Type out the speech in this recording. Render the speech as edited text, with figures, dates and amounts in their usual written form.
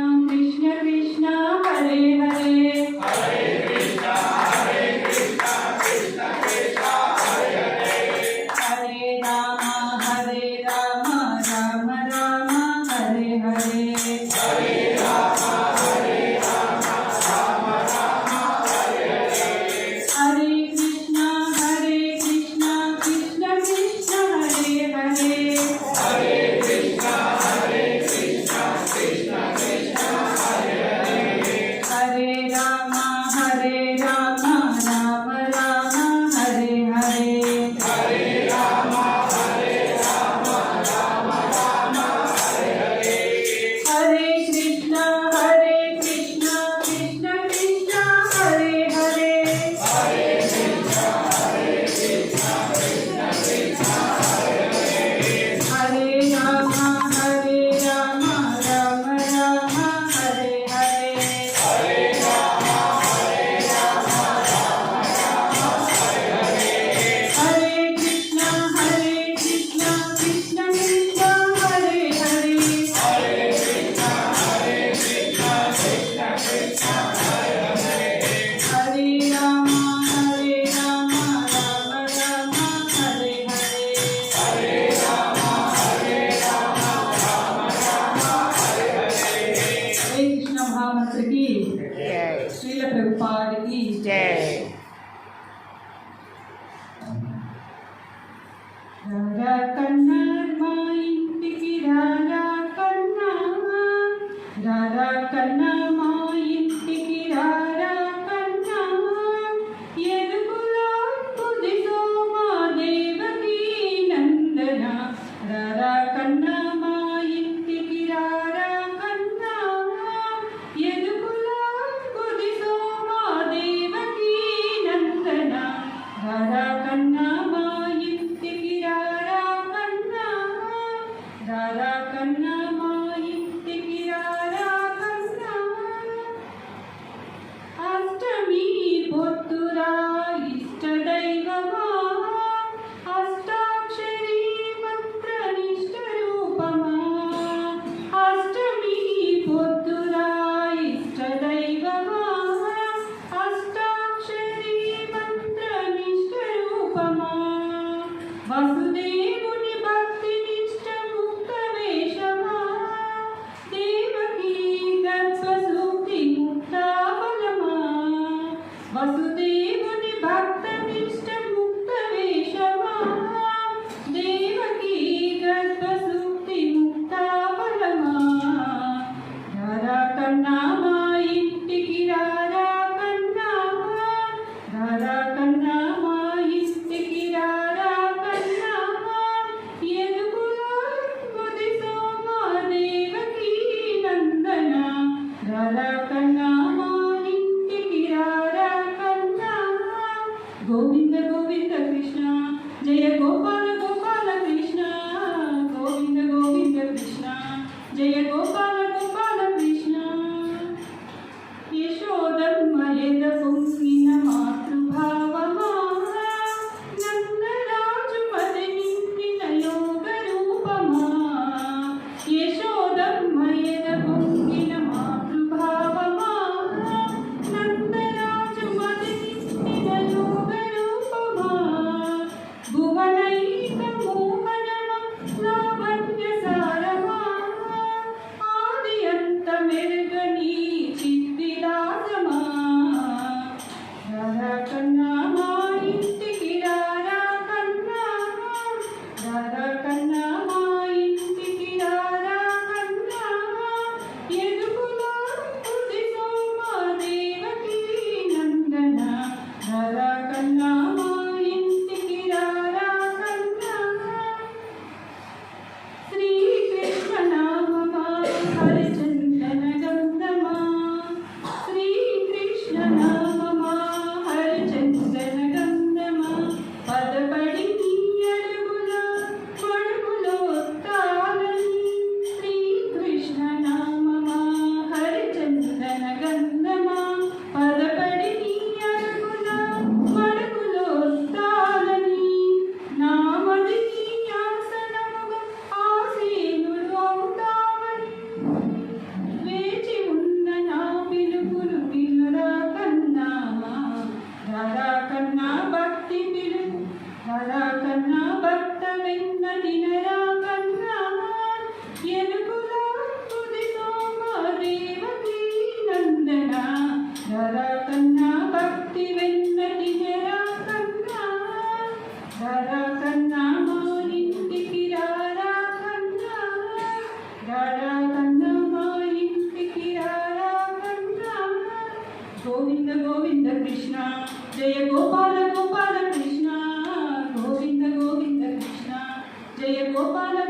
कृष्ण कृष्ण हरे हरे हरे कृष्णा कृष्ण कृष्ण हरे हरे हरे राम राम राम हरे हरे हरे राम राम राम हरे हरे हरे कृष्ण कृष्ण कृष्ण हरे हरे हरे कृष्णा कृष्ण कृष्ण हरे हरे हरे राम राम राम हरे हरे हरे राम राम राम हरे हरे हरे कृष्ण कृष्ण कृष्ण हरे हरे हरे कृष्णा कृष्ण कृष्ण हरे हरे हरे राम राम राम हरे हरे हरे राम हरे कृष्ण कृष्ण कृष्ण हरे हरे हरे कृष्णा कृष्ण कृष्ण हरे हरे हरे राम राम राम हरे हरे हरे राम राम हरे हरे हरे कृष्ण महामंत्र की जय श्रील प्रभुपाद की जय रारा कन्ना మా ఇంటికి రారా కన్నా రారా కన్నా మా ఇంటికి రారా కన్నా ఎదుగులా కుదిసో మా దేవకీ నందన రారా కన్నా మా ఇంటికి రారా కన్నా ఎదుగులా కుదిసో మా దేవకీ నందన రారా కన్నా మా ఇంటికి రారా కన్నా రారా కన్నా మా ఇంటికి రారా కన్నా అష్టమి పొత్తురా ఇష్ట దైవమా అష్టాక్షరీ మంత్ర నిష్ట రూపమా అష్టమి పొత్తురా ఇష్ట దైవమా అష్టాక్షరీ మంత్ర నిష్ట రూపమా వసుదేవుని భక్తి నిష్ట ముక్త వేషమా దేవకీ గర్భ సూక్తి ముక్తా బలమా వసుదేవుని భక్త నిష్ట ముక్త వేషమా దేవకీ గర్భ సూక్తి ముక్తా బలమా రారా కన్నా మా ఇంటికి రారా కన్నా రారా కన్నా మా ఇంటికి రారా కన్నా ఎదుగులా ముదిసో మా దేవకీ నందన రారా కన్నా మా ఇంటికి రారా కన్నా గోవింద గోవింద కృష్ణ జయ గోపాల గోపాల కృష్ణ గోవింద గోవింద కృష్ణ జయ గోపాల గోపాల కృష్ణ యశోదమ్మయద పొంగిన మాతృభావమా నందరాజు పది నింపిన యోగ రూపమా యశోదమ్మయద పొంగిన మాతృభావమా గోపాల